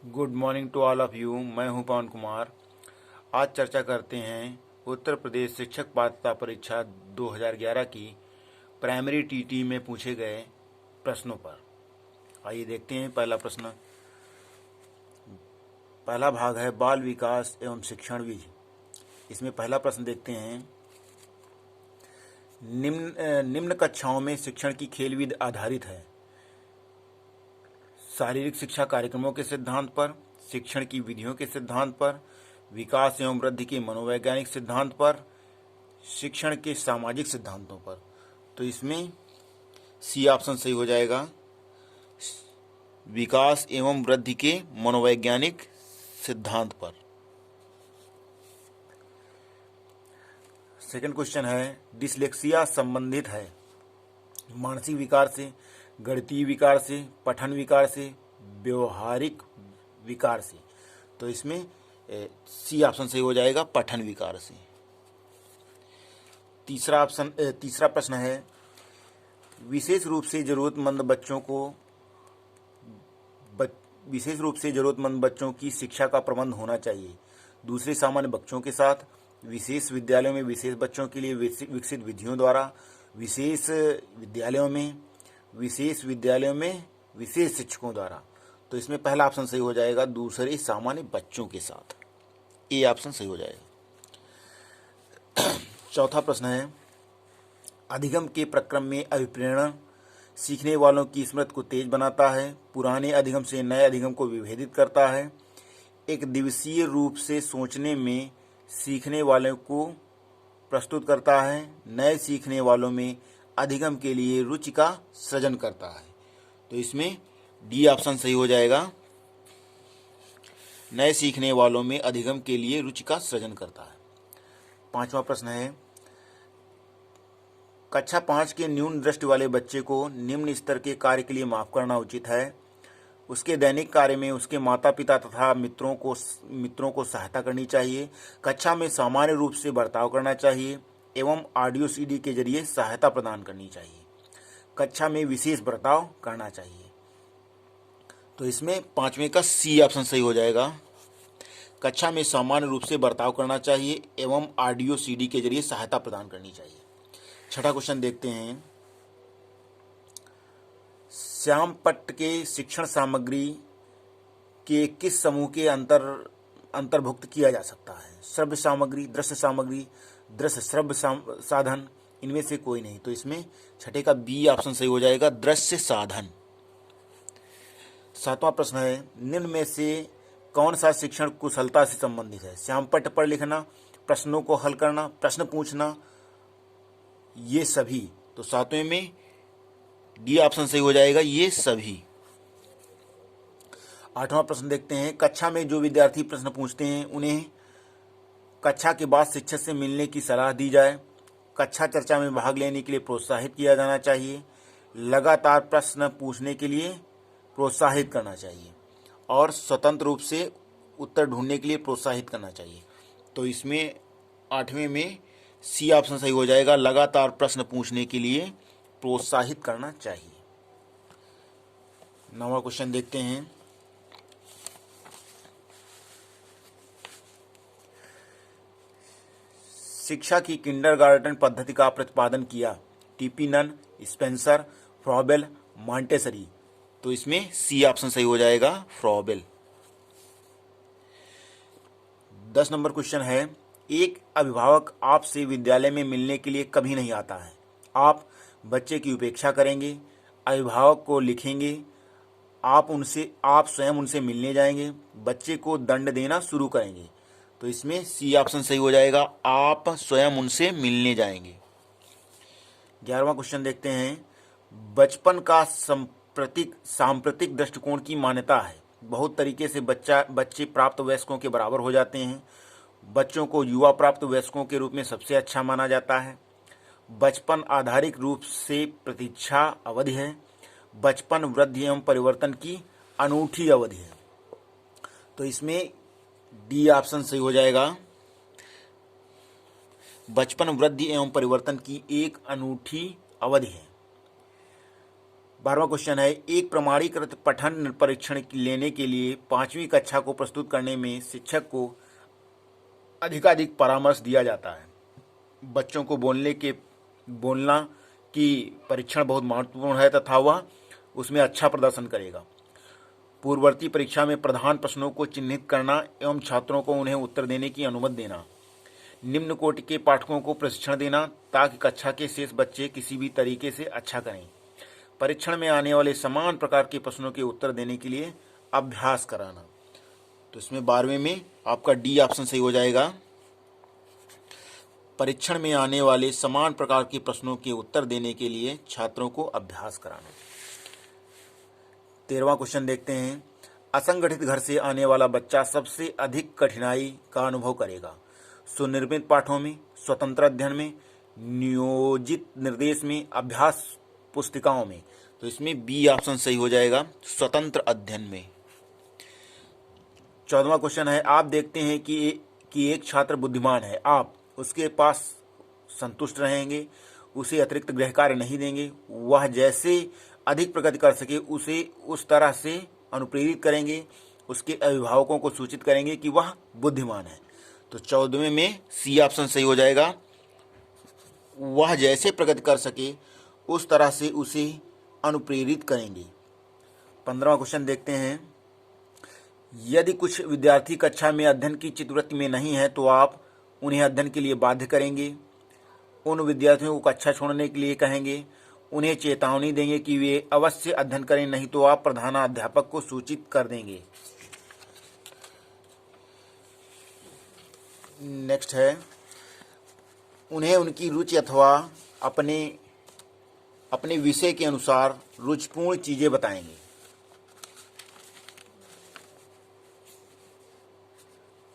Good morning to all of you. मैं हूं पवन कुमार। आज चर्चा करते हैं उत्तर प्रदेश शिक्षक पात्रता परीक्षा 2011 की प्राइमरी टीटी में पूछे गए प्रश्नों पर। आइए देखते हैं पहला प्रश्न। पहला भाग है बाल विकास एवं शिक्षण विधि। इसमें पहला प्रश्न देखते हैं। निम्न कक्षाओं में शिक्षण की खेल विधि आधारित है। शारीरिक शिक्षा कार्यक्रमों के सिद्धांत पर, शिक्षण की विधियों के सिद्धांत पर, विकास एवं वृद्धि के मनोवैज्ञानिक सिद्धांत पर, शिक्षण के सामाजिक सिद्धांतों पर। तो इसमें सी ऑप्शन सही हो जाएगा, विकास एवं वृद्धि के मनोवैज्ञानिक सिद्धांत पर। सेकंड क्वेश्चन है डिसलेक्सिया संबंधित है मानसिक विकार से, गणितीय विकार से, पठन विकार से, व्यवहारिक विकार से। तो इसमें सी ऑप्शन सही हो जाएगा, पठन विकार से। तीसरा प्रश्न है विशेष रूप से जरूरतमंद बच्चों की शिक्षा का प्रबंध होना चाहिए। दूसरे सामान्य बच्चों के साथ, विशेष विद्यालयों में विशेष बच्चों के लिए विकसित विधियों द्वारा, विशेष विद्यालयों में विशेष शिक्षकों द्वारा। तो इसमें पहला ऑप्शन सही हो जाएगा, दूसरे सामान्य बच्चों के साथ। ए ऑप्शन सही हो जाएगा। चौथा प्रश्न है अधिगम के प्रक्रम में अभिप्रेरण सीखने वालों की स्मृति को तेज बनाता है, पुराने अधिगम से नए अधिगम को विभेदित करता है, एक दिवसीय रूप से सोचने में सीखने वालों को प्रस्तुत करता है, नए सीखने वालों में अधिगम के लिए रुचि का सृजन करता है। तो इसमें डी ऑप्शन सही हो जाएगा, नए सीखने वालों में अधिगम के लिए रुचि का सृजन करता है। पांचवा प्रश्न है कक्षा 5 के न्यून दृष्टि वाले बच्चे को निम्न स्तर के कार्य के लिए माफ करना उचित है। उसके दैनिक कार्य में उसके माता पिता तथा मित्रों को सहायता करनी चाहिए, कक्षा में सामान्य रूप से बर्ताव करना चाहिए एवं ऑडियो सीडी के जरिए सहायता प्रदान करनी चाहिए, कक्षा में विशेष बर्ताव करना चाहिए। तो इसमें पांचवें का सी ऑप्शन सही हो जाएगा, कक्षा में सामान्य रूप से बर्ताव करना चाहिए एवं ऑडियो सीडी के जरिए सहायता प्रदान करनी चाहिए। छठा क्वेश्चन देखते हैं श्यामपट्ट के शिक्षण सामग्री के किस समूह के अंतर्भुक्त किया जा सकता है। श्रव्य सामग्री, दृश्य सामग्री, दृश्य श्रव्य साधन, इनमें से कोई नहीं। तो इसमें छठे का बी ऑप्शन सही हो जाएगा, दृश्य साधन। सातवां प्रश्न है निम्न में से कौन सा शिक्षण कुशलता से संबंधित है। श्यामपट्ट पर लिखना, प्रश्नों को हल करना, प्रश्न पूछना, ये सभी। तो सातवें में डी ऑप्शन सही हो जाएगा, ये सभी। आठवां प्रश्न देखते हैं कक्षा में जो विद्यार्थी प्रश्न पूछते हैं उन्हें कक्षा के बाद शिक्षक से मिलने की सलाह दी जाए, कक्षा चर्चा में भाग लेने के लिए प्रोत्साहित किया जाना चाहिए, लगातार प्रश्न पूछने के लिए प्रोत्साहित करना चाहिए और स्वतंत्र रूप से उत्तर ढूंढने के लिए प्रोत्साहित करना चाहिए। तो इसमें आठवें में सी ऑप्शन सही हो जाएगा, लगातार प्रश्न पूछने के लिए प्रोत्साहित करना चाहिए। नौवां क्वेश्चन देखते हैं शिक्षा की किंडरगार्टन पद्धति का प्रतिपादन किया T P Nunn, Spencer, Froebel, Montessori. तो इसमें सी ऑप्शन सही हो जाएगा, फ्रॉबेल। 10 नंबर क्वेश्चन है एक अभिभावक आपसे विद्यालय में मिलने के लिए कभी नहीं आता है, आप बच्चे की उपेक्षा करेंगे, अभिभावक को लिखेंगे, आप स्वयं उनसे मिलने जाएंगे, बच्चे को दंड देना शुरू करेंगे। तो इसमें सी ऑप्शन सही हो जाएगा, आप स्वयं उनसे मिलने जाएंगे। 11वां क्वेश्चन देखते हैं बचपन का सांप्रतिक दृष्टिकोण की मान्यता है, बहुत तरीके से बच्चे प्राप्त वयस्कों के बराबर हो जाते हैं, बच्चों को युवा प्राप्त वयस्कों के रूप में सबसे अच्छा माना जाता है, बचपन आधारिक रूप से प्रतीक्षा अवधि है, बचपन वृद्धि एवं परिवर्तन की अनूठी अवधि है। तो इसमें डी ऑप्शन सही हो जाएगा, बचपन वृद्धि एवं परिवर्तन की एक अनूठी अवधि है। 12वां क्वेश्चन है, एक प्रमाणीकृत पठन परीक्षण लेने के लिए 5वीं कक्षा को प्रस्तुत करने में शिक्षक को अधिकाधिक परामर्श दिया जाता है। बच्चों को बोलना की परीक्षण बहुत महत्वपूर्ण है तथा वह उसमें अच्छा प्रदर्शन करेगा। पूर्ववर्ती परीक्षा में प्रधान प्रश्नों को चिन्हित करना एवं छात्रों को उन्हें उत्तर देने की अनुमति देना। निम्न कोटि के पाठकों को प्रशिक्षण देना ताकि कक्षा के शेष बच्चे किसी भी तरीके से अच्छा करें। परीक्षण में आने वाले समान प्रकार के प्रश्नों के उत्तर देने के लिए अभ्यास कराना। तो इसमें 12वें में आपका डी ऑप्शन सही हो जाएगा। परीक्षण में आने वाले समान प्रकार के प्रश्नों के उत्तर देने के लिए छात्रों को अभ्यास कराना। 13वां क्वेश्चन देखते हैं, असंगठित घर से आने वाला बच्चा सबसे अधिक कठिनाई का अनुभव करेगा। सुनिर्मित पाठों में, स्वतंत्र अध्ययन में, नियोजित निर्देश में, अभ्यास पुस्तिकाओं में। तो इसमें बी ऑप्शन सही हो जाएगा, स्वतंत्र अध्ययन में। 14वां क्वेश्चन है, आप देखते हैं कि एक छात्र बुद्धिमान है, आप उसके पास संतुष्ट रहेंगे, उसे अतिरिक्त गृह कार्य नहीं देंगे, वह जैसे अधिक प्रगति कर सके उसे उस तरह से अनुप्रेरित करेंगे, उसके अभिभावकों को सूचित करेंगे कि वह बुद्धिमान है। तो 14वें में सी ऑप्शन सही हो जाएगा, वह जैसे प्रगति कर सके उस तरह से उसे अनुप्रेरित करेंगे। 15वां क्वेश्चन देखते हैं, यदि कुछ विद्यार्थी कक्षा में अध्ययन की चित्तवृत्ति में नहीं है तो आप उन्हें अध्ययन के लिए बाध्य करेंगे, उन विद्यार्थियों को कक्षा छोड़ने के लिए कहेंगे, उन्हें चेतावनी देंगे कि वे अवश्य अध्ययन करें, नहीं तो आप प्रधानाध्यापक को सूचित कर देंगे। नेक्स्ट है, उन्हें उनकी रुचि अथवा अपने विषय के अनुसार रुचिपूर्ण चीजें बताएंगे।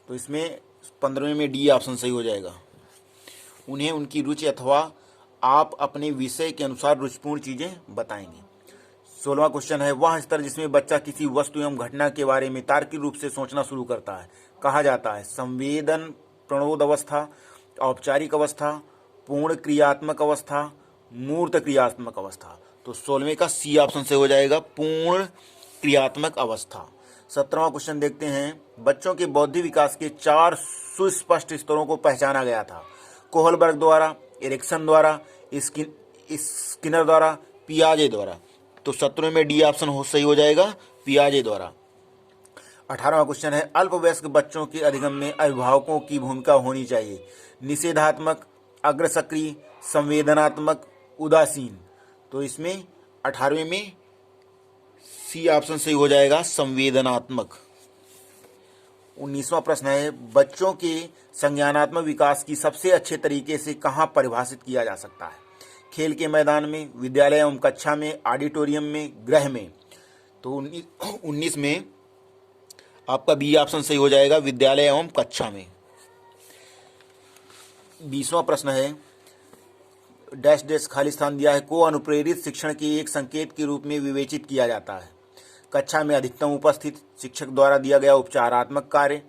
तो इसमें 15वें में डी ऑप्शन सही हो जाएगा, उन्हें उनकी रुचि अथवा आप अपने विषय के अनुसार रुचिपूर्ण चीजें बताएंगे। 16वां क्वेश्चन है, वह स्तर जिसमें बच्चा किसी वस्तु एवं घटना के बारे में तार्किक रूप से सोचना शुरू करता है कहा जाता है संवेदन प्रणोद अवस्था, औपचारिक अवस्था, पूर्ण क्रियात्मक अवस्था, मूर्त क्रियात्मक अवस्था। तो 16वें का सी ऑप्शन से हो जाएगा, पूर्ण क्रियात्मक अवस्था। 17वां क्वेश्चन देखते हैं, बच्चों के बौद्धिक विकास के 4 सुस्पष्ट स्तरों को पहचाना गया था, कोहलबर्ग द्वारा, एरिक्सन द्वारा, स्किनर द्वारा, पियाजे द्वारा। तो 17वें में डी ऑप्शन सही हो जाएगा, पियाजे द्वारा। 18वां क्वेश्चन है, अल्पवयस्क बच्चों के अधिगम में अभिभावकों की भूमिका होनी चाहिए, निषेधात्मक, अग्रसक्रिय, संवेदनात्मक, उदासीन। तो इसमें 18वें में सी ऑप्शन सही हो जाएगा, संवेदनात्मक। 19वां प्रश्न है, बच्चों के संज्ञानात्मक विकास की सबसे अच्छे तरीके से कहाँ परिभाषित किया जा सकता है? खेल के मैदान में, विद्यालय एवं कक्षा में, ऑडिटोरियम में, गृह में। तो 19 में आपका बी ऑप्शन सही हो जाएगा, विद्यालय एवं कक्षा में। 20वां प्रश्न है, डैश डैश खाली स्थान दिया है, को अनुप्रेरित शिक्षण के एक संकेत के रूप में विवेचित किया जाता है। कक्षा में अधिकतम उपस्थित, शिक्षक द्वारा दिया गया उपचारात्मक कार्य,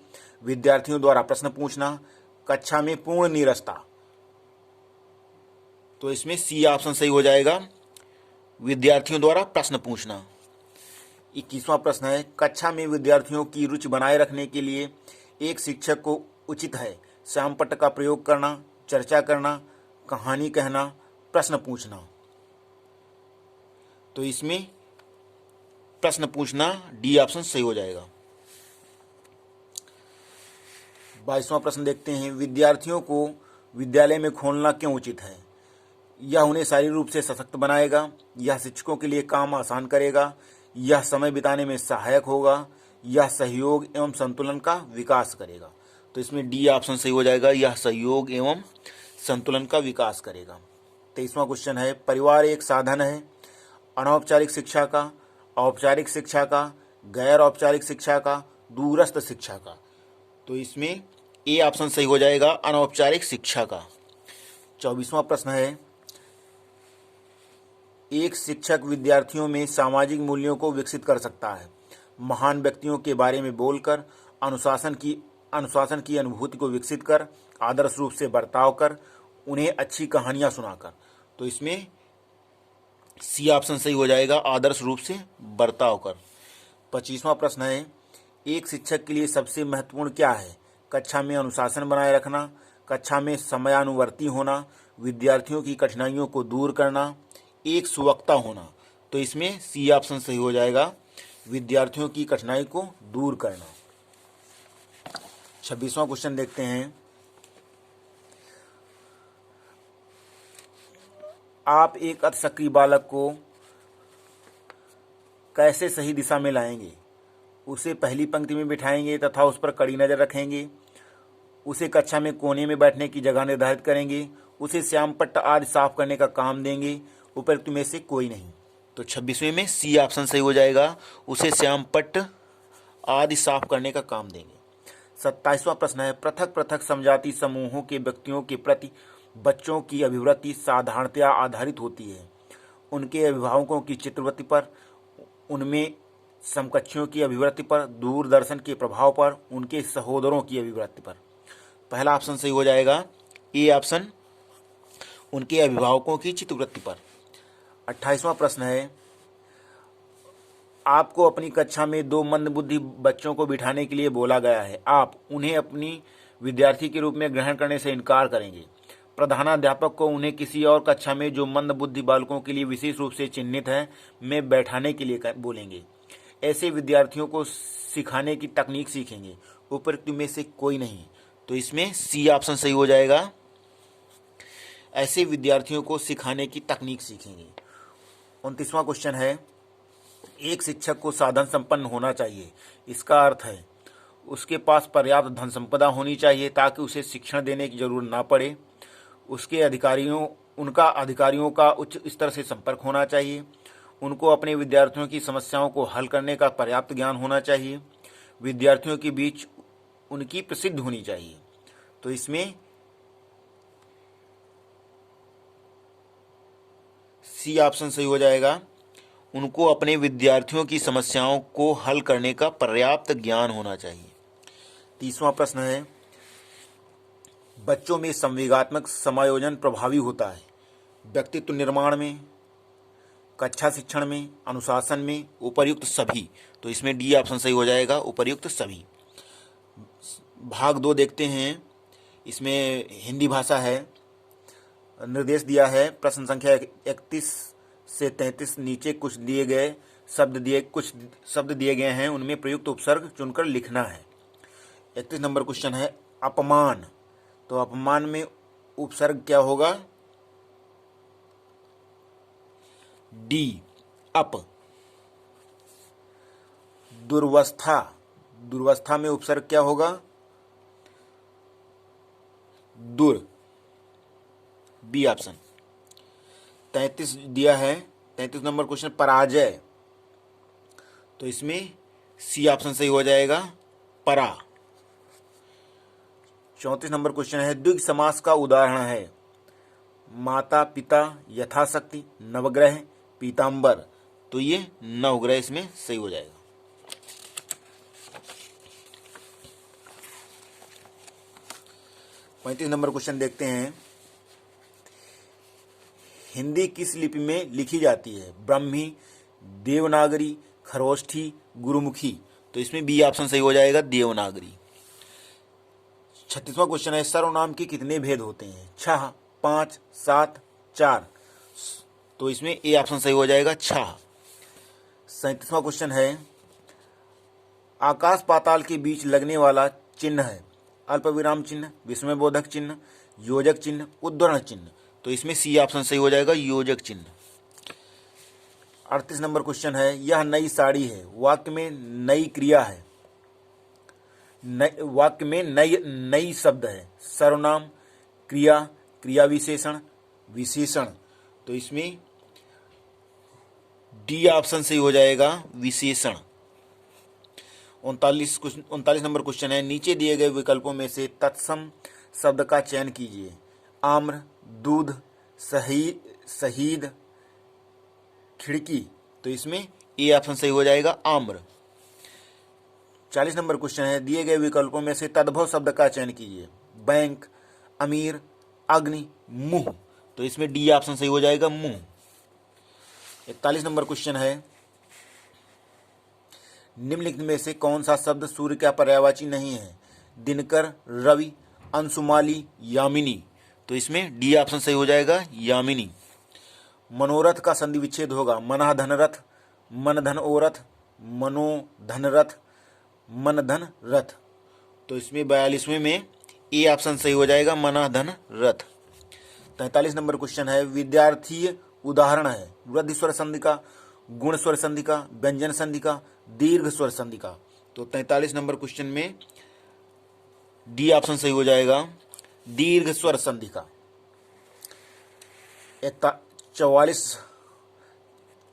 विद्यार्थियों द्वारा प्रश्न पूछना, कक्षा में पूर्ण नीरसता। तो इसमें सी ऑप्शन सही हो जाएगा, विद्यार्थियों द्वारा प्रश्न पूछना। 21वां प्रश्न है, कक्षा में विद्यार्थियों की रुचि बनाए रखने के लिए एक शिक्षक को उचित है श्यामपट्ट का प्रयोग करना, चर्चा करना, कहानी कहना, प्रश्न पूछना। तो इसमें प्रश्न पूछना डी ऑप्शन सही हो जाएगा। 22वां प्रश्न देखते हैं, विद्यार्थियों को विद्यालय में खोलना क्यों उचित है? यह उन्हें शारीरिक रूप से सशक्त बनाएगा, यह शिक्षकों के लिए काम आसान करेगा, यह समय बिताने में सहायक होगा, यह सहयोग एवं संतुलन का विकास करेगा। तो इसमें डी ऑप्शन सही हो जाएगा, यह सहयोग एवं संतुलन का विकास करेगा। 23वां क्वेश्चन है, परिवार एक साधन है अनौपचारिक शिक्षा का, औपचारिक शिक्षा का, गैर औपचारिक शिक्षा का, दूरस्थ शिक्षा का। तो इसमें ए ऑप्शन सही हो जाएगा, अनौपचारिक शिक्षा का। 24वां प्रश्न है, एक शिक्षक विद्यार्थियों में सामाजिक मूल्यों को विकसित कर सकता है, महान व्यक्तियों के बारे में बोलकर, अनुशासन की अनुभूति को विकसित कर, आदर्श रूप से बर्ताव कर, उन्हें अच्छी कहानियां सुनाकर। तो इसमें सी ऑप्शन सही हो जाएगा, आदर्श रूप से बर्ताव कर। 25वां प्रश्न है, एक शिक्षक के लिए सबसे महत्वपूर्ण क्या है? कक्षा में अनुशासन बनाए रखना, कक्षा में समयानुवर्ती होना, विद्यार्थियों की कठिनाइयों को दूर करना, एक सुवक्ता होना। तो इसमें सी ऑप्शन सही हो जाएगा, विद्यार्थियों की कठिनाई को दूर करना। 26वां क्वेश्चन देखते हैं, आप एक अति सक्रिय बालक को कैसे सही दिशा में लाएंगे? उसे पहली पंक्ति में बिठाएंगे तथा उस पर कड़ी नज़र रखेंगे, उसे कक्षा में कोने में बैठने की जगह निर्धारित करेंगे, उसे श्याम पट्ट आदि साफ करने का काम देंगे, उपरोक्त में से कोई नहीं। तो 26वें में सी ऑप्शन सही हो जाएगा, उसे श्याम पट्ट आदि साफ करने का काम देंगे। 27वां प्रश्न है, पृथक पृथक समजाति समूहों के व्यक्तियों के प्रति बच्चों की अभिवृत्ति साधारणतया आधारित होती है उनके अभिभावकों की चित्रवृत्ति पर, उनमें समकक्षियों की अभिवृत्ति पर, दूरदर्शन के प्रभाव पर, उनके सहोदरों की अभिवृत्ति पर। पहला ऑप्शन सही हो जाएगा, ए ऑप्शन, उनके अभिभावकों की चित्तवृत्ति पर। 28वां प्रश्न है, आपको अपनी कक्षा में 2 मंदबुद्धि बच्चों को बिठाने के लिए बोला गया है, आप उन्हें अपनी विद्यार्थी के रूप में ग्रहण करने से इनकार करेंगे। प्रधानाध्यापक को उन्हें किसी और कक्षा में जो मंदबुद्धि बालकों के लिए विशेष रूप से चिन्हित है में बैठाने के लिए बोलेंगे। ऐसे विद्यार्थियों को सिखाने की तकनीक सीखेंगे, उपरोक्त में से कोई नहीं। तो इसमें सी ऑप्शन सही हो जाएगा, ऐसे विद्यार्थियों को सिखाने की तकनीक सीखेंगे। 29वां क्वेश्चन है, एक शिक्षक को साधन संपन्न होना चाहिए, इसका अर्थ है उसके पास पर्याप्त धन संपदा होनी चाहिए ताकि उसे शिक्षण देने की जरूरत ना पड़े, उनका अधिकारियों का उच्च स्तर से संपर्क होना चाहिए, उनको अपने विद्यार्थियों की समस्याओं को हल करने का पर्याप्त ज्ञान होना चाहिए, विद्यार्थियों के बीच उनकी प्रसिद्धि होनी चाहिए। तो इसमें सी ऑप्शन सही हो जाएगा, उनको अपने विद्यार्थियों की समस्याओं को हल करने का पर्याप्त ज्ञान होना चाहिए। 30वां प्रश्न है, बच्चों में संवेगात्मक समायोजन प्रभावी होता है व्यक्तित्व निर्माण में, कक्षा शिक्षण में, अनुशासन में, उपर्युक्त सभी। तो इसमें डी ऑप्शन सही हो जाएगा, उपर्युक्त सभी। भाग 2 देखते हैं, इसमें हिंदी भाषा है, निर्देश दिया है प्रश्न संख्या 31 से 33, नीचे कुछ शब्द दिए गए हैं, उनमें प्रयुक्त उपसर्ग चुनकर लिखना है। 31 नंबर क्वेश्चन है, अपमान। तो अपमान में उपसर्ग क्या होगा? D, up. दुर्वस्था, दुर्वस्था में उपसर्ग क्या होगा? दुर, बी ऑप्शन। 33 दिया है, 33 नंबर क्वेश्चन, पराजय। तो इसमें सी ऑप्शन सही हो जाएगा, परा। 34 नंबर क्वेश्चन है, द्विग समास का उदाहरण है माता पिता, यथाशक्ति, नवग्रह, पीताम्बर। तो ये नवग्रह इसमें सही हो जाएगा। पैंतीस नंबर क्वेश्चन देखते हैं, हिंदी किस लिपि में लिखी जाती है? ब्राह्मी, देवनागरी, खरोष्ठी, गुरुमुखी। तो इसमें बी ऑप्शन सही हो जाएगा, देवनागरी। 36वां क्वेश्चन है, सर्वनाम के कितने भेद होते हैं? 6, 5, 7, 4। तो इसमें ए ऑप्शन सही हो जाएगा, 6। 37वां क्वेश्चन है, आकाश पाताल के बीच लगने वाला चिन्ह है अल्पविराम चिन्ह, विस्मयबोधक चिन्ह, योजक चिन्ह, उद्धरण चिन्ह। तो इसमें सी ऑप्शन सही हो जाएगा, योजक चिन्ह। 38 नंबर क्वेश्चन है, यह नई साड़ी है, वाक्य में नई क्रिया है, वाक्य में नई शब्द है, सर्वनाम, क्रिया, क्रिया विशेषण, विशेषण। तो इसमें डी ऑप्शन सही हो जाएगा, विशेषण। 39 नंबर क्वेश्चन है, नीचे दिए गए विकल्पों में से तत्सम शब्द का चयन कीजिए। आम्र, दूध, शहीद, खिड़की। तो इसमें ए ऑप्शन सही हो जाएगा, आम्र। 40 नंबर क्वेश्चन है, दिए गए विकल्पों में से तद्भव शब्द का चयन कीजिए। बैंक, अमीर, अग्नि, मुंह। तो इसमें डी ऑप्शन सही हो जाएगा, मुंह। 41 नंबर क्वेश्चन है, निम्नलिखित में से कौन सा शब्द सूर्य का पर्यायवाची नहीं है? दिनकर, रवि, अंशुमाली, यामिनी। तो इसमें डी ऑप्शन सही हो जाएगा, यामिनी। मनोरथ का संधि विच्छेद होगा मनः धन रथ, मन धन ओरथ, मनो धन रथ, मन धन रथ। तो इसमें 42वें में ए ऑप्शन सही हो जाएगा, मनः धन रथ। 43 नंबर क्वेश्चन है, विद्यार्थी उदाहरण है वृद्धि स्वर संधि का, गुण स्वर संधि का, व्यंजन संधि का, दीर्घ स्वर संधि का। तो 43 नंबर क्वेश्चन में डी ऑप्शन सही हो जाएगा, दीर्घ स्वर संधि का।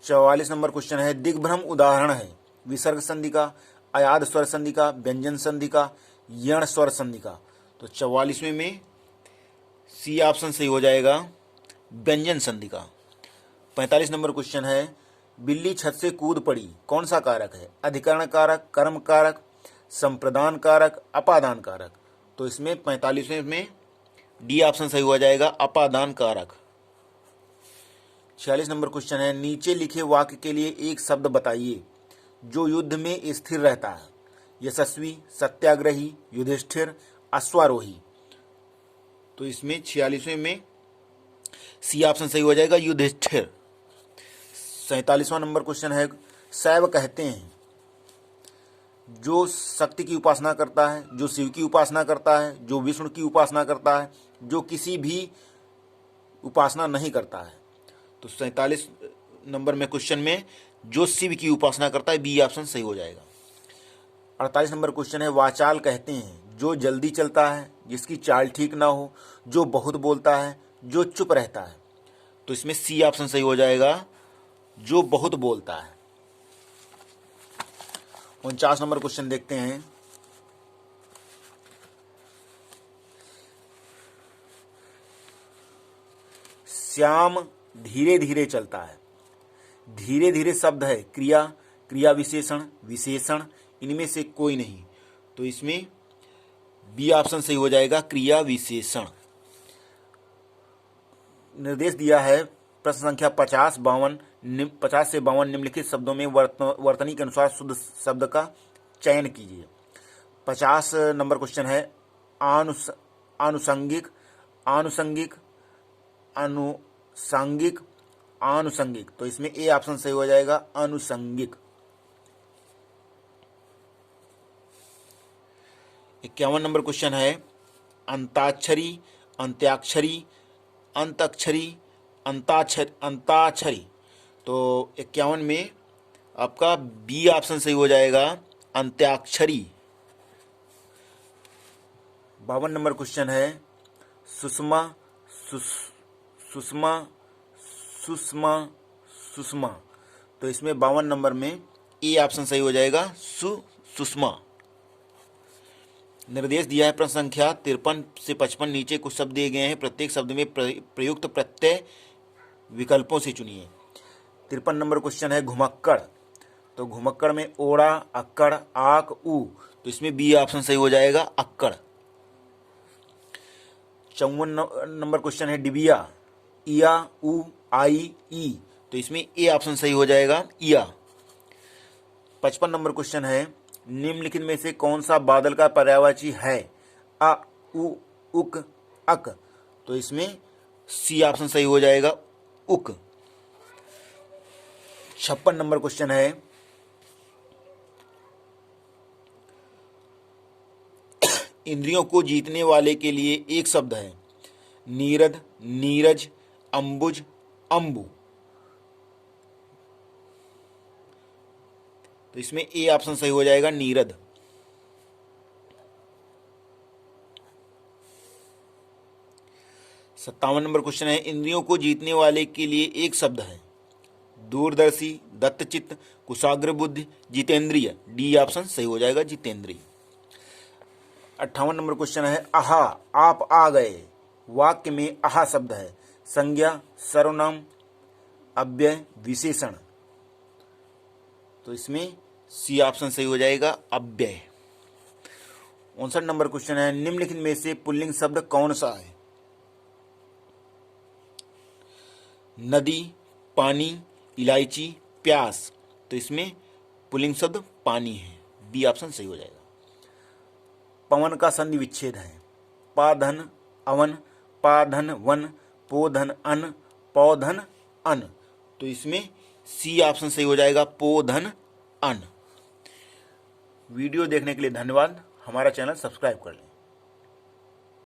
44 नंबर क्वेश्चन है, दिग्भ्रम उदाहरण है विसर्ग संधि का, अयाद स्वर संधि का, व्यंजन संधि का, यण स्वर संधि का। तो 44वें में सी ऑप्शन सही हो जाएगा, व्यंजन संधि का। 45 नंबर क्वेश्चन है, बिल्ली छत से कूद पड़ी कौन सा कारक है? अधिकरण कारक, कर्म कारक, संप्रदान कारक, अपादान कारक। तो इसमें 45वें में डी ऑप्शन सही हो जाएगा, अपादान कारक। 46 नंबर क्वेश्चन है, नीचे लिखे वाक्य के लिए एक शब्द बताइए जो युद्ध में स्थिर रहता है। यशस्वी, सत्याग्रही, युधिष्ठिर, अश्वारोही। तो इसमें 46वें में सी ऑप्शन सही हो जाएगा, युधिष्ठिर। 47वां नंबर क्वेश्चन है, शैव कहते हैं जो शक्ति की उपासना करता है, जो शिव की उपासना करता है, जो विष्णु की उपासना करता है, जो किसी भी उपासना नहीं करता है। तो 47 नंबर में क्वेश्चन में जो शिव की उपासना करता है, बी ऑप्शन सही हो जाएगा। 48 नंबर क्वेश्चन है, वाचाल कहते हैं जो जल्दी चलता है, जिसकी चाल ठीक ना हो, जो बहुत बोलता है, जो चुप रहता है। तो इसमें सी ऑप्शन सही हो जाएगा, जो बहुत बोलता है। 49 नंबर क्वेश्चन देखते हैं, श्याम धीरे धीरे चलता है। धीरे धीरे शब्द है क्रिया, क्रिया विशेषण, विशेषण, इनमें से कोई नहीं। तो इसमें बी ऑप्शन सही हो जाएगा, क्रिया विशेषण। निर्देश दिया है प्रश्न संख्या 50 से 52 निम्नलिखित शब्दों में वर्तनी के अनुसार शुद्ध शब्द का चयन कीजिए। 50 नंबर क्वेश्चन है, आनुषंगिक, आनुषंगिक, अनुषंगिक, आनुषंगिक। तो इसमें ए ऑप्शन सही हो जाएगा, अनुषंगिक। 51 नंबर क्वेश्चन है, अंताक्षरी, अंत्याक्षरी, अंताक्षरी, अंताक्षरी। तो 51 में आपका बी ऑप्शन सही हो जाएगा, अंत्याक्षरी। 52 नंबर क्वेश्चन है, सुषमा, सुषमा, सुषमा, सुषमा। तो इसमें 52 नंबर में ए ऑप्शन सही हो जाएगा, सुषमा। निर्देश दिया है प्रश्न संख्या 53 से 55 नीचे कुछ शब्द दिए गए हैं, प्रत्येक शब्द में प्रयुक्त प्रत्यय विकल्पों से चुनिए। 53 नंबर क्वेश्चन है, घुमक्कड़। तो घुमक्कड़ में ओड़ा, अक्कड़, आक, ऊ। तो इसमें बी ऑप्शन सही हो जाएगा, अक्कड़। 54 नंबर क्वेश्चन है, डिबिया, इया, ऊ, आई, ई। तो इसमें ए ऑप्शन सही हो जाएगा, इया। 55 नंबर क्वेश्चन है, निम्नलिखित में से कौन सा बादल का पर्यायवाची है? अ, उ, उक, अक। तो इसमें सी ऑप्शन सही हो जाएगा, उक। 56 नंबर क्वेश्चन है, इंद्रियों को जीतने वाले के लिए एक शब्द है। नीरद, नीरज, अंबुज, अंबु। तो इसमें ए ऑप्शन सही हो जाएगा, नीरद। 57 नंबर क्वेश्चन है, इंद्रियों को जीतने वाले के लिए एक शब्द है। दूरदर्शी, दत्तचित्त, कुशाग्र बुद्धि, जितेंद्रिय। डी ऑप्शन सही हो जाएगा, जितेंद्रिय। 58 नंबर क्वेश्चन है, आहा, आप आ गए। वाक्य में आहा शब्द है संज्ञा, सर्वनाम, अव्यय, विशेषण। तो इसमें सी ऑप्शन सही हो जाएगा, अव्यय। 59 नंबर क्वेश्चन है, निम्नलिखित में से पुल्लिंग शब्द कौन सा है? नदी, पानी, इलायची, प्यास, तो इसमें पुल्लिंग शब्द पानी है, बी ऑप्शन सही हो जाएगा। पवन का संधि विच्छेद है पा धन अवन, पा धन वन, पो धन अन, पौ धन अन, तो इसमें सी ऑप्शन सही हो जाएगा, पो धन अन। वीडियो देखने के लिए धन्यवाद। हमारा चैनल सब्सक्राइब कर लें।